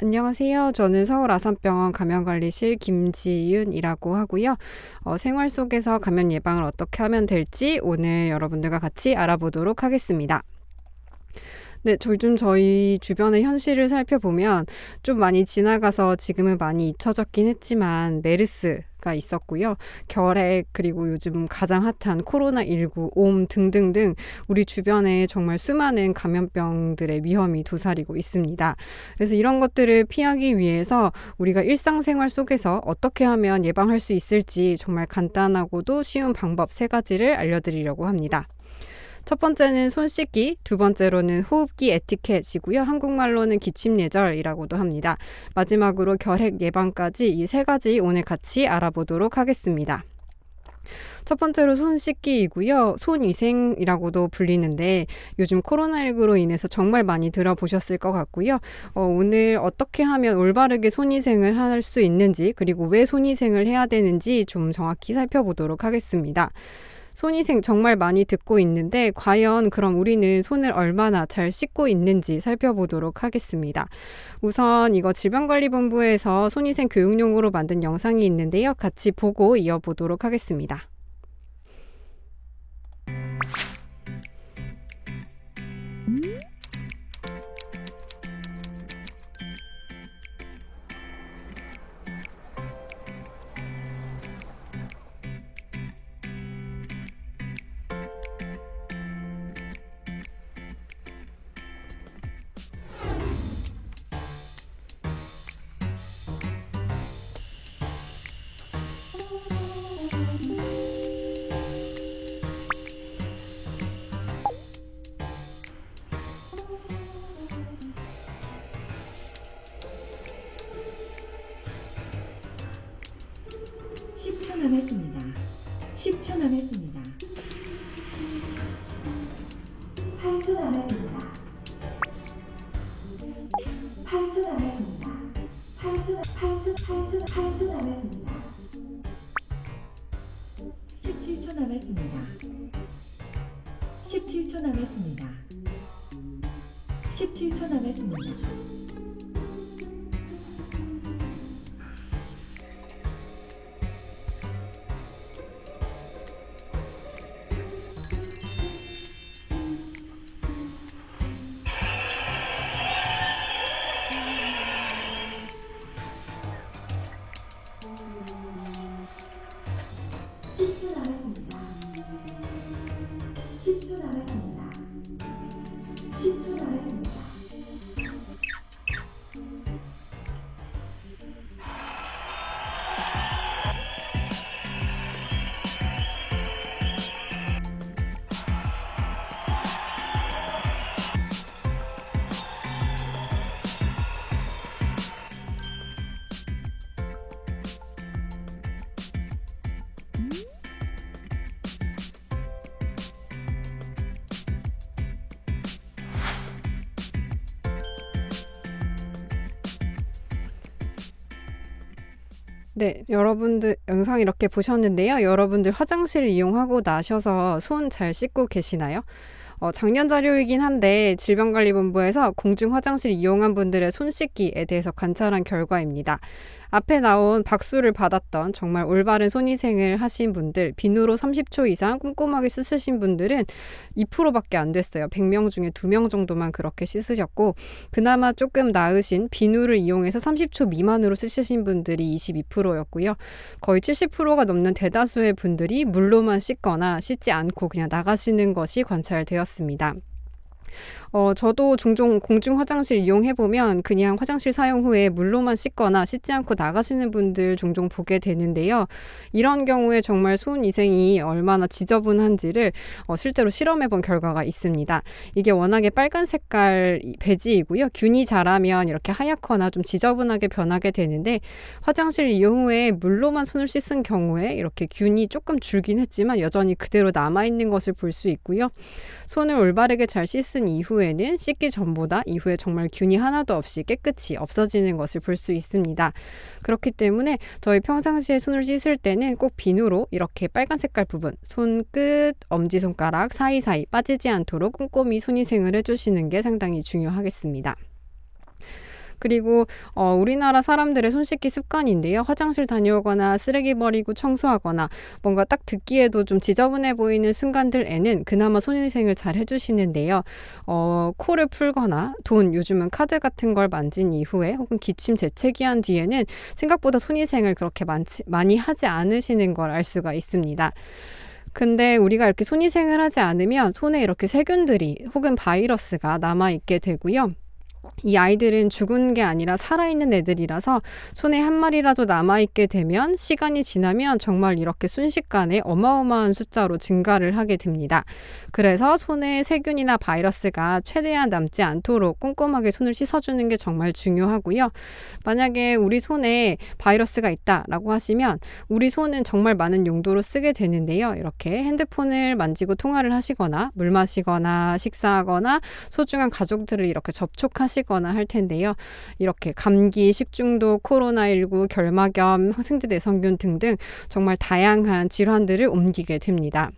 안녕하세요. 저는 서울 아산병원 감염관리실 김지윤이라고 하고요. 생활 속에서 감염 예방을 어떻게 하면 될지 오늘 여러분들과 같이 알아보도록 하겠습니다. 네, 저희 주변의 현실을 살펴보면 좀 많이 지나가서 지금은 많이 잊혀졌긴 했지만 메르스가 있었고요. 결핵, 그리고 요즘 가장 핫한 코로나19, 옴 등등등 우리 주변에 정말 수많은 감염병들의 위험이 도사리고 있습니다. 그래서 이런 것들을 피하기 위해서 우리가 일상생활 속에서 어떻게 하면 예방할 수 있을지 정말 간단하고도 쉬운 방법 3가지를 알려드리려고 합니다. 첫 번째는 손 씻기, 두 번째로는 호흡기 에티켓이고요. 한국말로는 기침예절이라고도 합니다. 마지막으로 결핵 예방까지 이 3가지 오늘 같이 알아보도록 하겠습니다. 첫 번째로 손 씻기이고요. 손위생이라고도 불리는데 요즘 코로나19로 인해서 정말 많이 들어보셨을 것 같고요. 오늘 어떻게 하면 올바르게 손위생을 할 수 있는지, 그리고 왜 손위생을 해야 되는지 좀 정확히 살펴보도록 하겠습니다. 손위생 정말 많이 듣고 있는데 과연 그럼 우리는 손을 얼마나 잘 씻고 있는지 살펴보도록 하겠습니다. 우선 이거 질병관리본부에서 손위생 교육용으로 만든 영상이 있는데요. 같이 보고 이어보도록 하겠습니다. 남았습니다. 10초 남았습니다. 8초 남았습니다. 8초 남았습니다. 8초 남았습니다. 17초 남았습니다. 17초 남았습니다. 17초 남았습니다. 네, 여러분들 영상 이렇게 보셨는데요. 여러분들 화장실 이용하고 나셔서 손 잘 씻고 계시나요? 작년 자료이긴 한데 질병관리본부에서 공중 화장실 이용한 분들의 손 씻기에 대해서 관찰한 결과입니다. 앞에 나온 박수를 받았던 정말 올바른 손위생을 하신 분들, 비누로 30초 이상 꼼꼼하게 씻으신 분들은 2%밖에 안 됐어요. 100명 중에 2명 정도만 그렇게 씻으셨고, 그나마 조금 나으신 비누를 이용해서 30초 미만으로 씻으신 분들이 22%였고요. 거의 70%가 넘는 대다수의 분들이 물로만 씻거나 씻지 않고 그냥 나가시는 것이 관찰되었습니다. 저도 종종 공중 화장실 이용해보면 그냥 화장실 사용 후에 물로만 씻거나 씻지 않고 나가시는 분들 종종 보게 되는데요. 이런 경우에 정말 손 위생이 얼마나 지저분한지를 실제로 실험해본 결과가 있습니다. 이게 워낙에 빨간 색깔 배지이고요. 균이 자라면 이렇게 하얗거나 좀 지저분하게 변하게 되는데 화장실 이용 후에 물로만 손을 씻은 경우에 이렇게 균이 조금 줄긴 했지만 여전히 그대로 남아있는 것을 볼 수 있고요. 손을 올바르게 잘 씻은 이후에는 씻기 전보다 이후에 정말 균이 하나도 없이 깨끗이 없어지는 것을 볼 수 있습니다. 그렇기 때문에 저희 평상시에 손을 씻을 때는 꼭 비누로 이렇게 빨간 색깔 부분, 손끝, 엄지손가락 사이사이 빠지지 않도록 꼼꼼히 손위생을 해주시는 게 상당히 중요하겠습니다. 그리고 우리나라 사람들의 손 씻기 습관인데요. 화장실 다녀오거나 쓰레기 버리고 청소하거나 뭔가 딱 듣기에도 좀 지저분해 보이는 순간들에는 그나마 손위생을 잘 해주시는데요. 코를 풀거나 돈, 요즘은 카드 같은 걸 만진 이후에 혹은 기침 재채기 한 뒤에는 생각보다 손위생을 그렇게 많이 하지 않으시는 걸 알 수가 있습니다. 근데 우리가 이렇게 손위생을 하지 않으면 손에 이렇게 세균들이 혹은 바이러스가 남아있게 되고요. 이 아이들은 죽은 게 아니라 살아있는 애들이라서 손에 한 마리라도 남아있게 되면 시간이 지나면 정말 이렇게 순식간에 어마어마한 숫자로 증가를 하게 됩니다. 그래서 손에 세균이나 바이러스가 최대한 남지 않도록 꼼꼼하게 손을 씻어주는 게 정말 중요하고요. 만약에 우리 손에 바이러스가 있다라고 하시면 우리 손은 정말 많은 용도로 쓰게 되는데요. 이렇게 핸드폰을 만지고 통화를 하시거나 물 마시거나 식사하거나 소중한 가족들을 이렇게 접촉하시거나 할 텐데요. 이렇게 감기, 식중독, 코로나19, 결막염, 항생제 내성균 등등 정말 다양한 질환들을 옮기게 됩니다.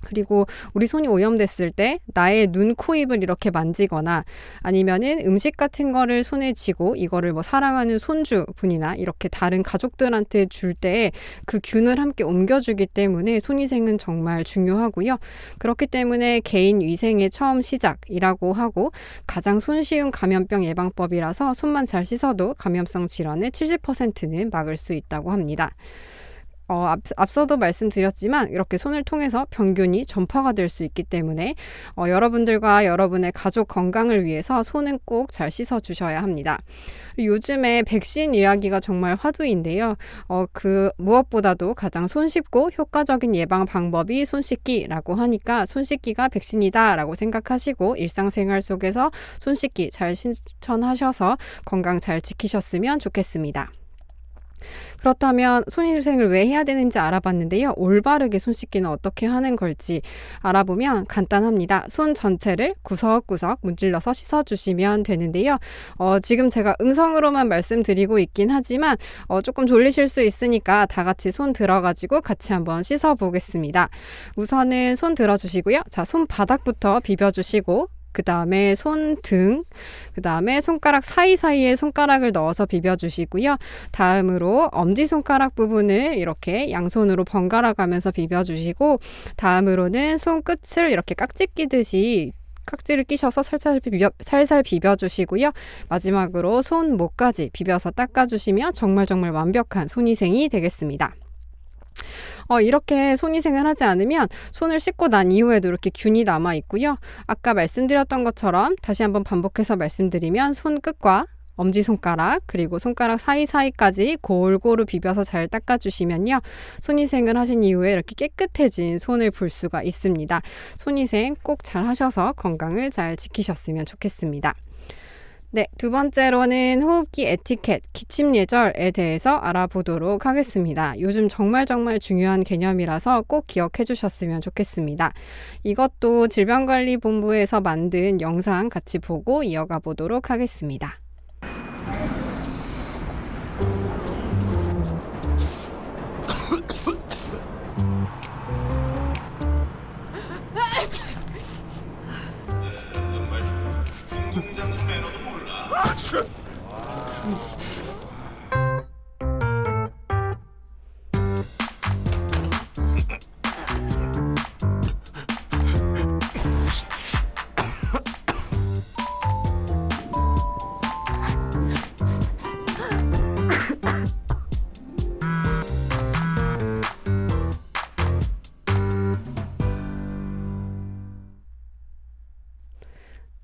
그리고 우리 손이 오염됐을 때 나의 눈, 코, 입을 이렇게 만지거나 아니면은 음식 같은 거를 손에 쥐고 이거를 뭐 사랑하는 손주분이나 이렇게 다른 가족들한테 줄 때 그 균을 함께 옮겨주기 때문에 손위생은 정말 중요하고요. 그렇기 때문에 개인 위생의 처음 시작이라고 하고 가장 손쉬운 감염병 예방법이라서 손만 잘 씻어도 감염성 질환의 70%는 막을 수 있다고 합니다. 앞서도 말씀드렸지만 이렇게 손을 통해서 병균이 전파가 될 수 있기 때문에 여러분들과 여러분의 가족 건강을 위해서 손은 꼭 잘 씻어주셔야 합니다. 요즘에 백신 이야기가 정말 화두인데요. 그 무엇보다도 가장 손쉽고 효과적인 예방 방법이 손 씻기라고 하니까 손 씻기가 백신이다라고 생각하시고 일상생활 속에서 손 씻기 잘 실천하셔서 건강 잘 지키셨으면 좋겠습니다. 그렇다면 손위생을 왜 해야 되는지 알아봤는데요. 올바르게 손 씻기는 어떻게 하는 걸지 알아보면 간단합니다. 손 전체를 구석구석 문질러서 씻어주시면 되는데요. 지금 제가 음성으로만 말씀드리고 있긴 하지만 조금 졸리실 수 있으니까 다 같이 손 들어가지고 같이 한번 씻어보겠습니다. 우선은 손 들어주시고요. 자, 손바닥부터 비벼주시고 그 다음에 손등, 그 다음에 손가락 사이사이에 손가락을 넣어서 비벼주시고요. 다음으로 엄지손가락 부분을 이렇게 양손으로 번갈아 가면서 비벼주시고 다음으로는 손끝을 이렇게 깍지 끼듯이 깍지를 끼셔서 살살 비벼주시고요. 마지막으로 손목까지 비벼서 닦아주시면 정말 완벽한 손위생이 되겠습니다. 이렇게 손위생을 하지 않으면 손을 씻고 난 이후에도 이렇게 균이 남아 있고요. 아까 말씀드렸던 것처럼 다시 한번 반복해서 말씀드리면 손끝과 엄지손가락 그리고 손가락 사이사이까지 골고루 비벼서 잘 닦아주시면요. 손위생을 하신 이후에 이렇게 깨끗해진 손을 볼 수가 있습니다. 손위생 꼭 잘 하셔서 건강을 잘 지키셨으면 좋겠습니다. 네, 두 번째로는 호흡기 에티켓, 기침 예절에 대해서 알아보도록 하겠습니다. 요즘 정말 중요한 개념이라서 꼭 기억해 주셨으면 좋겠습니다. 이것도 질병관리본부에서 만든 영상 같이 보고 이어가 보도록 하겠습니다.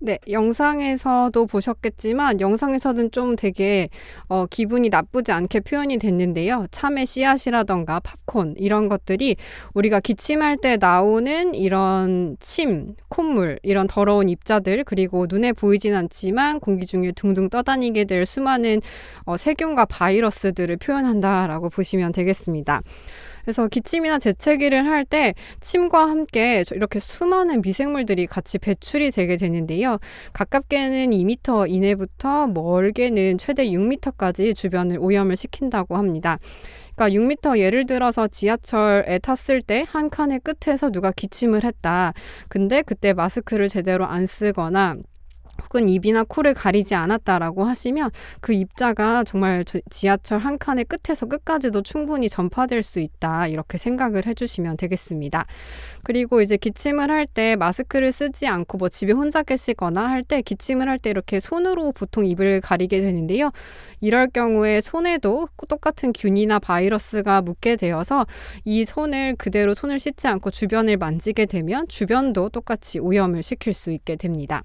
네, 영상에서도 보셨겠지만 영상에서는 좀 되게 기분이 나쁘지 않게 표현이 됐는데요. 참외 씨앗이라던가 팝콘 이런 것들이 우리가 기침할 때 나오는 이런 침, 콧물, 이런 더러운 입자들 그리고 눈에 보이진 않지만 공기 중에 둥둥 떠다니게 될 수많은 세균과 바이러스들을 표현한다라고 보시면 되겠습니다. 그래서 기침이나 재채기를 할 때 침과 함께 이렇게 수많은 미생물들이 같이 배출이 되게 되는데요. 가깝게는 2m 이내부터 멀게는 최대 6m까지 주변을 오염을 시킨다고 합니다. 그러니까 6m 예를 들어서 지하철에 탔을 때 한 칸의 끝에서 누가 기침을 했다. 근데 그때 마스크를 제대로 안 쓰거나 혹은 입이나 코를 가리지 않았다라고 하시면 그 입자가 정말 지하철 한 칸의 끝에서 끝까지도 충분히 전파될 수 있다, 이렇게 생각을 해주시면 되겠습니다. 그리고 이제 기침을 할 때 마스크를 쓰지 않고 뭐 집에 혼자 계시거나 할 때 기침을 할 때 이렇게 손으로 보통 입을 가리게 되는데요. 이럴 경우에 손에도 똑같은 균이나 바이러스가 묻게 되어서 이 손을 그대로 손을 씻지 않고 주변을 만지게 되면 주변도 똑같이 오염을 시킬 수 있게 됩니다.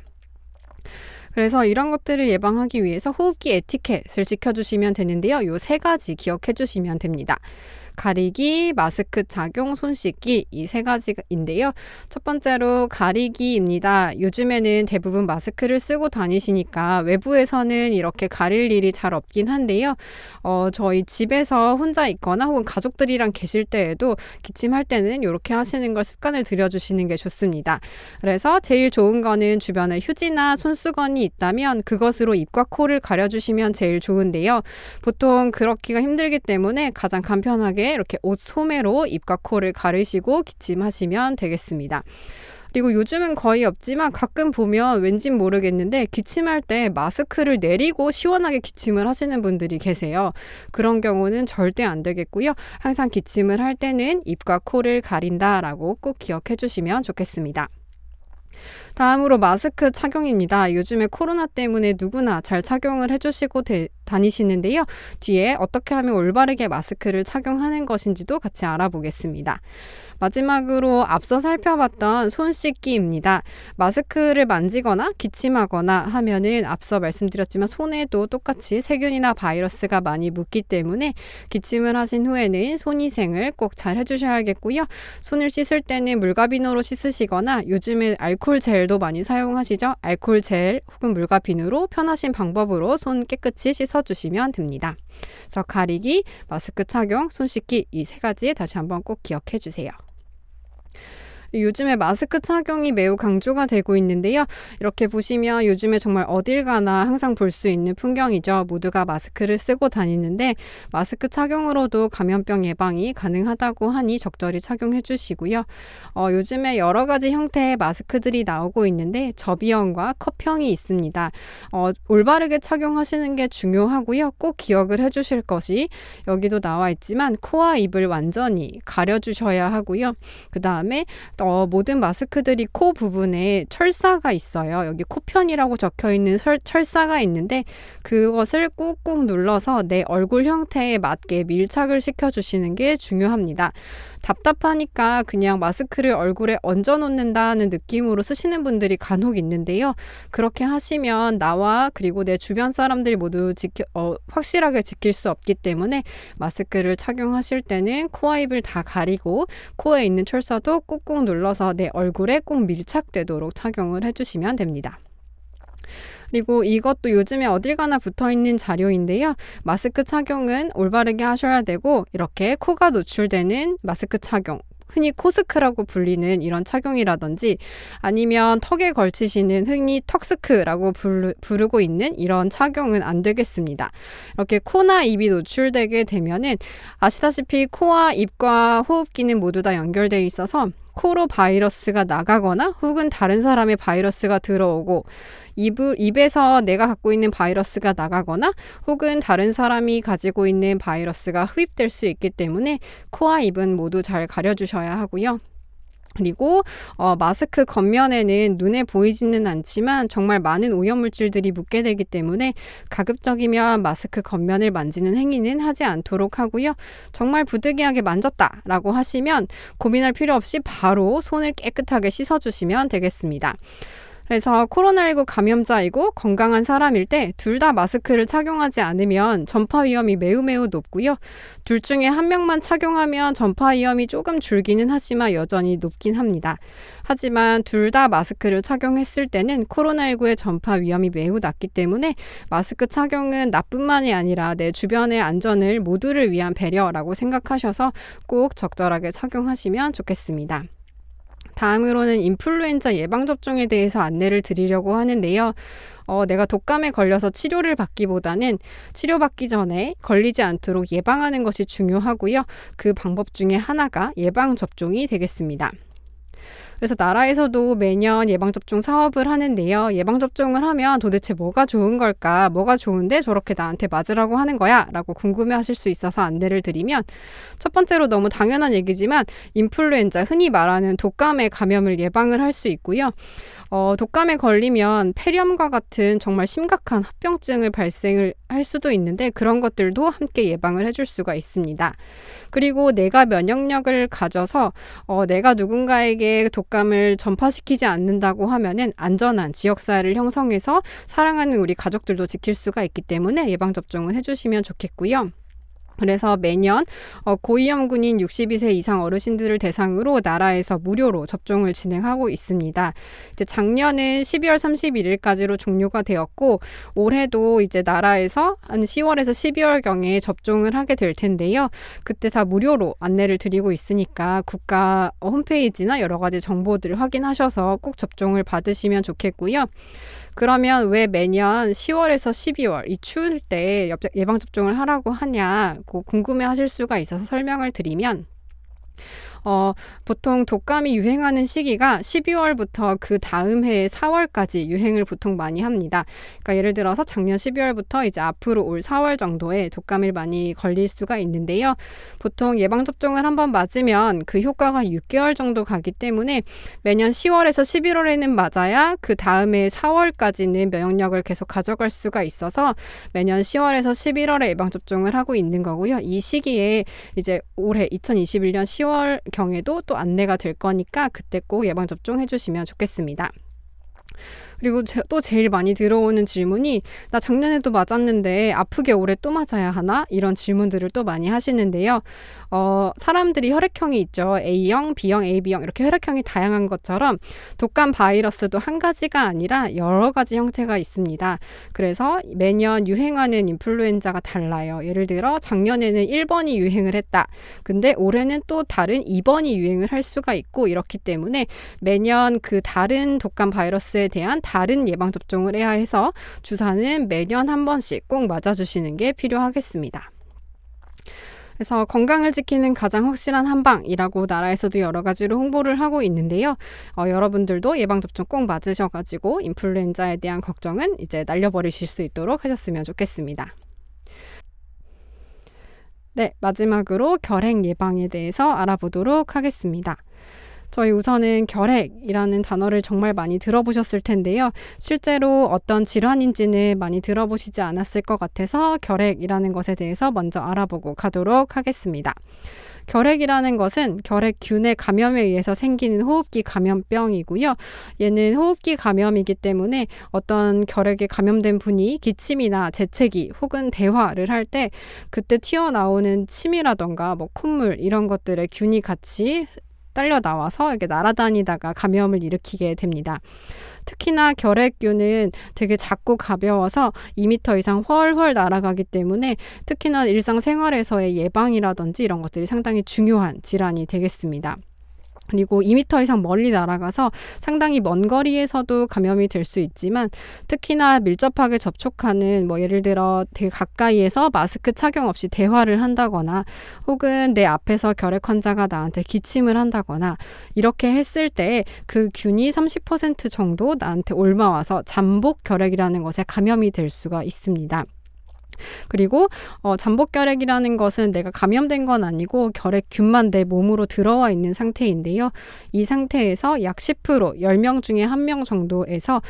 그래서 이런 것들을 예방하기 위해서 호흡기 에티켓을 지켜주시면 되는데요. 요 3가지 기억해 주시면 됩니다. 가리기, 마스크 착용, 손 씻기, 이 3가지인데요. 첫 번째로 가리기입니다. 요즘에는 대부분 마스크를 쓰고 다니시니까 외부에서는 이렇게 가릴 일이 잘 없긴 한데요. 저희 집에서 혼자 있거나 혹은 가족들이랑 계실 때에도 기침할 때는 이렇게 하시는 걸 습관을 들여주시는 게 좋습니다. 그래서 제일 좋은 거는 주변에 휴지나 손수건이 있다면 그것으로 입과 코를 가려주시면 제일 좋은데요. 보통 그렇기가 힘들기 때문에 가장 간편하게 이렇게 옷 소매로 입과 코를 가르시고 기침하시면 되겠습니다. 그리고 요즘은 거의 없지만 가끔 보면 왠진 모르겠는데 기침할 때 마스크를 내리고 시원하게 기침을 하시는 분들이 계세요. 그런 경우는 절대 안 되겠고요. 항상 기침을 할 때는 입과 코를 가린다라고 꼭 기억해 주시면 좋겠습니다. 다음으로 마스크 착용입니다. 요즘에 코로나 때문에 누구나 잘 착용을 해주시고 다니시는데요. 뒤에 어떻게 하면 올바르게 마스크를 착용하는 것인지도 같이 알아보겠습니다. 마지막으로 앞서 살펴봤던 손 씻기입니다. 마스크를 만지거나 기침하거나 하면은 앞서 말씀드렸지만 손에도 똑같이 세균이나 바이러스가 많이 묻기 때문에 기침을 하신 후에는 손위생을 꼭 잘 해주셔야겠고요. 손을 씻을 때는 물과비누로 씻으시거나 요즘에 알코올 젤도 많이 사용하시죠? 알코올 젤 혹은 물과비누로 편하신 방법으로 손 깨끗이 씻어주시면 됩니다. 그래서 가리기, 마스크 착용, 손 씻기, 이 3가지 다시 한번 꼭 기억해 주세요. 요즘에 마스크 착용이 매우 강조가 되고 있는데요. 이렇게 보시면 요즘에 정말 어딜 가나 항상 볼 수 있는 풍경이죠. 모두가 마스크를 쓰고 다니는데 마스크 착용으로도 감염병 예방이 가능하다고 하니 적절히 착용해 주시고요. 요즘에 여러 가지 형태의 마스크들이 나오고 있는데 접이형과 컵형이 있습니다. 올바르게 착용하시는 게 중요하고요. 꼭 기억을 해주실 것이 여기도 나와 있지만 코와 입을 완전히 가려주셔야 하고요. 그 다음에 모든 마스크들이 코 부분에 철사가 있어요. 여기 코편이라고 적혀있는 철사가 있는데 그것을 꾹꾹 눌러서 내 얼굴 형태에 맞게 밀착을 시켜주시는 게 중요합니다. 답답하니까 그냥 마스크를 얼굴에 얹어 놓는다는 느낌으로 쓰시는 분들이 간혹 있는데요. 그렇게 하시면 나와 그리고 내 주변 사람들이 모두 확실하게 지킬 수 없기 때문에 마스크를 착용하실 때는 코와 입을 다 가리고 코에 있는 철사도 꾹꾹 눌러서 내 얼굴에 꼭 밀착되도록 착용을 해주시면 됩니다. 그리고 이것도 요즘에 어딜 가나 붙어있는 자료인데요. 마스크 착용은 올바르게 하셔야 되고 이렇게 코가 노출되는 마스크 착용, 흔히 코스크라고 불리는 이런 착용이라든지 아니면 턱에 걸치시는 흔히 턱스크라고 부르고 있는 이런 착용은 안 되겠습니다. 이렇게 코나 입이 노출되게 되면은 아시다시피 코와 입과 호흡기는 모두 다 연결되어 있어서 코로 바이러스가 나가거나 혹은 다른 사람의 바이러스가 들어오고 입에서 내가 갖고 있는 바이러스가 나가거나 혹은 다른 사람이 가지고 있는 바이러스가 흡입될 수 있기 때문에 코와 입은 모두 잘 가려주셔야 하고요. 그리고 마스크 겉면에는 눈에 보이지는 않지만 정말 많은 오염물질들이 묻게 되기 때문에 가급적이면 마스크 겉면을 만지는 행위는 하지 않도록 하고요. 정말 부득이하게 만졌다라고 하시면 고민할 필요 없이 바로 손을 깨끗하게 씻어주시면 되겠습니다. 그래서 코로나19 감염자이고 건강한 사람일 때 둘 다 마스크를 착용하지 않으면 전파 위험이 매우 높고요. 둘 중에 한 명만 착용하면 전파 위험이 조금 줄기는 하지만 여전히 높긴 합니다. 하지만 둘 다 마스크를 착용했을 때는 코로나19의 전파 위험이 매우 낮기 때문에 마스크 착용은 나뿐만이 아니라 내 주변의 안전을 모두를 위한 배려라고 생각하셔서 꼭 적절하게 착용하시면 좋겠습니다. 다음으로는 인플루엔자 예방접종에 대해서 안내를 드리려고 하는데요. 내가 독감에 걸려서 치료를 받기보다는 치료받기 전에 걸리지 않도록 예방하는 것이 중요하고요. 그 방법 중에 하나가 예방접종이 되겠습니다. 그래서 나라에서도 매년 예방접종 사업을 하는데요. 예방접종을 하면 도대체 뭐가 좋은 걸까? 뭐가 좋은데 저렇게 나한테 맞으라고 하는 거야? 라고 궁금해하실 수 있어서 안내를 드리면 첫 번째로 너무 당연한 얘기지만 인플루엔자, 흔히 말하는 독감의 감염을 예방을 할 수 있고요. 독감에 걸리면 폐렴과 같은 정말 심각한 합병증을 발생을 할 수도 있는데 그런 것들도 함께 예방을 해줄 수가 있습니다. 그리고 내가 면역력을 가져서 내가 누군가에게 독감을 전파시키지 않는다고 하면은 안전한 지역사회를 형성해서 사랑하는 우리 가족들도 지킬 수가 있기 때문에 예방접종은 해주시면 좋겠고요. 그래서 매년 고위험군인 62세 이상 어르신들을 대상으로 나라에서 무료로 접종을 진행하고 있습니다. 이제 작년은 12월 31일까지로 종료가 되었고 올해도 이제 나라에서 한 10월에서 12월경에 접종을 하게 될 텐데요. 그때 다 무료로 안내를 드리고 있으니까 국가 홈페이지나 여러 가지 정보들 확인하셔서 꼭 접종을 받으시면 좋겠고요. 그러면 왜 매년 10월에서 12월 이 추울 때 예방접종을 하라고 하냐고 궁금해하실 수가 있어서 설명을 드리면 보통 독감이 유행하는 시기가 12월부터 그 다음 해의 4월까지 유행을 보통 많이 합니다. 그러니까 예를 들어서 작년 12월부터 이제 앞으로 올 4월 정도에 독감을 많이 걸릴 수가 있는데요. 보통 예방접종을 한번 맞으면 그 효과가 6개월 정도 가기 때문에 매년 10월에서 11월에는 맞아야 그 다음에 4월까지는 면역력을 계속 가져갈 수가 있어서 매년 10월에서 11월에 예방접종을 하고 있는 거고요. 이 시기에 이제 올해 2021년 10월 경에도 또 안내가 될 거니까 그때 꼭 예방접종 해주시면 좋겠습니다. 그리고 또 제일 많이 들어오는 질문이 나 작년에도 맞았는데 아프게 올해 또 맞아야 하나? 이런 질문들을 또 많이 하시는데요. 사람들이 혈액형이 있죠. A형, B형, AB형 이렇게 혈액형이 다양한 것처럼 독감 바이러스도 한 가지가 아니라 여러 가지 형태가 있습니다. 그래서 매년 유행하는 인플루엔자가 달라요. 예를 들어 작년에는 1번이 유행을 했다. 근데 올해는 또 다른 2번이 유행을 할 수가 있고 이렇기 때문에 매년 그 다른 독감 바이러스에 대한 다른 예방접종을 해야 해서 주사는 매년 한 번씩 꼭 맞아주시는 게 필요하겠습니다. 그래서 건강을 지키는 가장 확실한 한방이라고 나라에서도 여러 가지로 홍보를 하고 있는데요. 여러분들도 예방접종 꼭 맞으셔가지고 인플루엔자에 대한 걱정은 이제 날려버리실 수 있도록 하셨으면 좋겠습니다. 네, 마지막으로 결핵 예방에 대해서 알아보도록 하겠습니다. 저희 우선은 결핵이라는 단어를 정말 많이 들어보셨을 텐데요. 실제로 어떤 질환인지는 많이 들어보시지 않았을 것 같아서 결핵이라는 것에 대해서 먼저 알아보고 가도록 하겠습니다. 결핵이라는 것은 결핵균의 감염에 의해서 생기는 호흡기 감염병이고요. 얘는 호흡기 감염이기 때문에 어떤 결핵에 감염된 분이 기침이나 재채기 혹은 대화를 할 때 그때 튀어나오는 침이라던가 콧물 이런 것들에 균이 같이 딸려 나와서 이렇게 날아다니다가 감염을 일으키게 됩니다. 특히나 결핵균은 되게 작고 가벼워서 2m 이상 훨훨 날아가기 때문에 특히나 일상생활에서의 예방이라든지 이런 것들이 상당히 중요한 질환이 되겠습니다. 그리고 2m 이상 멀리 날아가서 상당히 먼 거리에서도 감염이 될 수 있지만 특히나 밀접하게 접촉하는 예를 들어 되게 가까이에서 마스크 착용 없이 대화를 한다거나 혹은 내 앞에서 결핵 환자가 나한테 기침을 한다거나 이렇게 했을 때 그 균이 30% 정도 나한테 옮아와서 잠복 결핵이라는 것에 감염이 될 수가 있습니다. 그리고 잠복결핵이라는 것은 내가 감염된 건 아니고 결핵균만 내 몸으로 들어와 있는 상태인데요. 이 상태에서 약 10%, 10명 중에 1명 정도에서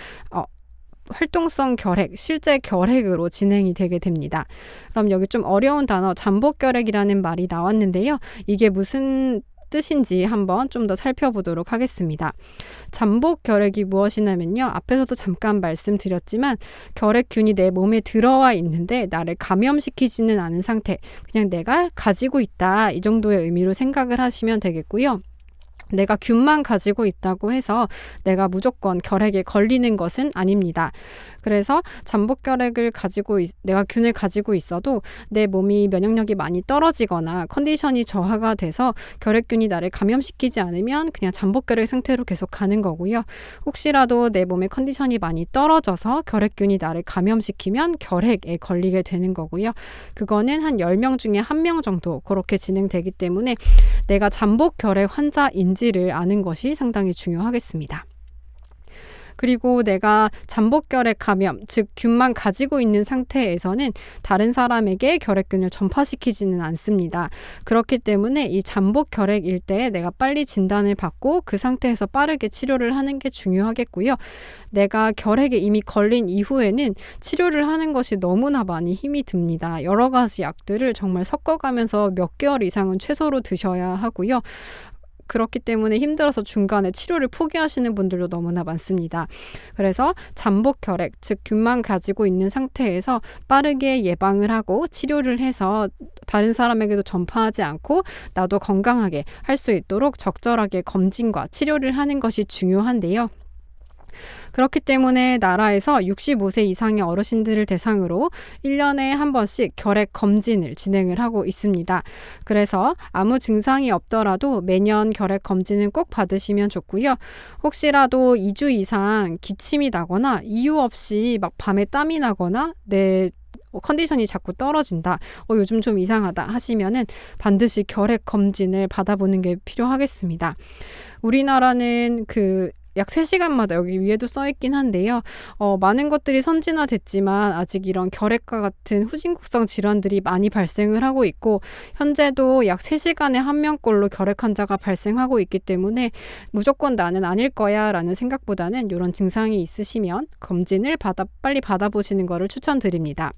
활동성 결핵, 실제 결핵으로 진행이 되게 됩니다. 그럼 여기 좀 어려운 단어 잠복결핵이라는 말이 나왔는데요. 이게 무슨 뜻인지 한번 좀 더 살펴보도록 하겠습니다. 잠복 결핵이 무엇이냐면요. 앞에서도 잠깐 말씀드렸지만 결핵균이 내 몸에 들어와 있는데 나를 감염시키지는 않은 상태, 그냥 내가 가지고 있다 이 정도의 의미로 생각을 하시면 되겠고요. 내가 균만 가지고 있다고 해서 내가 무조건 결핵에 걸리는 것은 아닙니다. 그래서 잠복결핵을 내가 균을 가지고 있어도 내 몸이 면역력이 많이 떨어지거나 컨디션이 저하가 돼서 결핵균이 나를 감염시키지 않으면 그냥 잠복결핵 상태로 계속 가는 거고요. 혹시라도 내 몸의 컨디션이 많이 떨어져서 결핵균이 나를 감염시키면 결핵에 걸리게 되는 거고요. 그거는 한 10명 중에 1명 정도 그렇게 진행되기 때문에 내가 잠복결핵 환자인지를 아는 것이 상당히 중요하겠습니다. 그리고 내가 잠복결핵 감염, 즉 균만 가지고 있는 상태에서는 다른 사람에게 결핵균을 전파시키지는 않습니다. 그렇기 때문에 이 잠복결핵일 때 내가 빨리 진단을 받고 그 상태에서 빠르게 치료를 하는 게 중요하겠고요. 내가 결핵에 이미 걸린 이후에는 치료를 하는 것이 너무나 많이 힘이 듭니다. 여러 가지 약들을 정말 섞어가면서 몇 개월 이상은 최소로 드셔야 하고요. 그렇기 때문에 힘들어서 중간에 치료를 포기하시는 분들도 너무나 많습니다. 그래서 잠복결핵, 즉 균만 가지고 있는 상태에서 빠르게 예방을 하고 치료를 해서 다른 사람에게도 전파하지 않고 나도 건강하게 할 수 있도록 적절하게 검진과 치료를 하는 것이 중요한데요. 그렇기 때문에 나라에서 65세 이상의 어르신들을 대상으로 1년에 한 번씩 결핵 검진을 진행을 하고 있습니다. 그래서 아무 증상이 없더라도 매년 결핵 검진은 꼭 받으시면 좋고요. 혹시라도 2주 이상 기침이 나거나 이유 없이 막 밤에 땀이 나거나 내 컨디션이 자꾸 떨어진다. 요즘 좀 이상하다 하시면은 반드시 결핵 검진을 받아보는 게 필요하겠습니다. 우리나라는 약 3시간마다 여기 위에도 써있긴 한데요. 많은 것들이 선진화됐지만 아직 이런 결핵과 같은 후진국성 질환들이 많이 발생을 하고 있고 현재도 약 3시간에 1명꼴로 결핵 환자가 발생하고 있기 때문에 무조건 나는 아닐 거야 라는 생각보다는 이런 증상이 있으시면 검진을 빨리 받아보시는 것을 추천드립니다.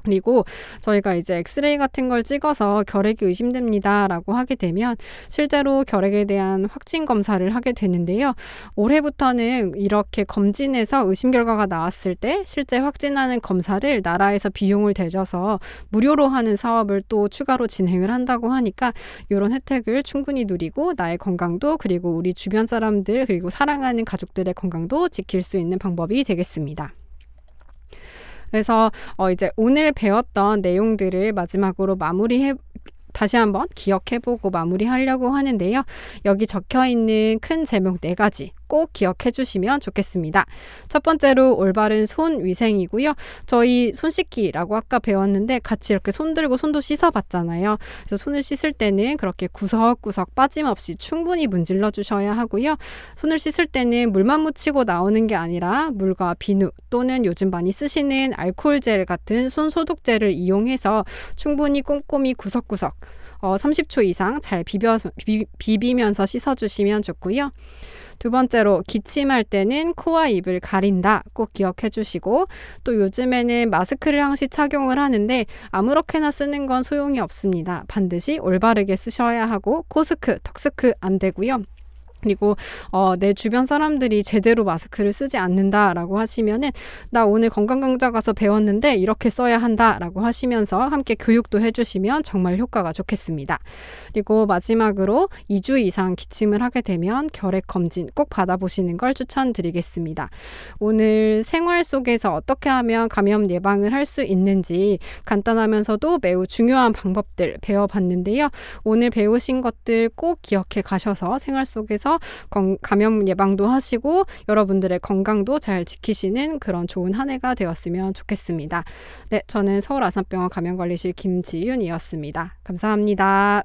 그리고 저희가 이제 엑스레이 같은 걸 찍어서 결핵이 의심됩니다 라고 하게 되면 실제로 결핵에 대한 확진 검사를 하게 되는데요. 올해부터는 이렇게 검진해서 의심 결과가 나왔을 때 실제 확진하는 검사를 나라에서 비용을 대줘서 무료로 하는 사업을 또 추가로 진행을 한다고 하니까 이런 혜택을 충분히 누리고 나의 건강도 그리고 우리 주변 사람들 그리고 사랑하는 가족들의 건강도 지킬 수 있는 방법이 되겠습니다. 그래서 이제 오늘 배웠던 내용들을 마지막으로 다시 한번 기억해보고 마무리하려고 하는데요. 여기 적혀있는 큰 제목 4가지 꼭 기억해 주시면 좋겠습니다. 첫 번째로 올바른 손 위생이고요. 저희 손 씻기라고 아까 배웠는데 같이 이렇게 손 들고 손도 씻어봤잖아요. 그래서 손을 씻을 때는 그렇게 구석구석 빠짐없이 충분히 문질러 주셔야 하고요. 손을 씻을 때는 물만 묻히고 나오는 게 아니라 물과 비누 또는 요즘 많이 쓰시는 알코올젤 같은 손 소독제를 이용해서 충분히 꼼꼼히 구석구석 30초 이상 잘 비비면서 씻어주시면 좋고요. 두 번째로 기침할 때는 코와 입을 가린다 꼭 기억해 주시고 또 요즘에는 마스크를 항시 착용을 하는데 아무렇게나 쓰는 건 소용이 없습니다. 반드시 올바르게 쓰셔야 하고 코스크, 턱스크 안 되고요. 그리고 내 주변 사람들이 제대로 마스크를 쓰지 않는다라고 하시면은 나 오늘 건강강좌 가서 배웠는데 이렇게 써야 한다라고 하시면서 함께 교육도 해주시면 정말 효과가 좋겠습니다. 그리고 마지막으로 2주 이상 기침을 하게 되면 결핵 검진 꼭 받아보시는 걸 추천드리겠습니다. 오늘 생활 속에서 어떻게 하면 감염 예방을 할 수 있는지 간단하면서도 매우 중요한 방법들 배워봤는데요. 오늘 배우신 것들 꼭 기억해 가셔서 생활 속에서 감염 예방도 하시고 여러분들의 건강도 잘 지키시는 그런 좋은 한 해가 되었으면 좋겠습니다. 네, 저는 서울 아산병원 감염관리실 김지윤이었습니다. 감사합니다.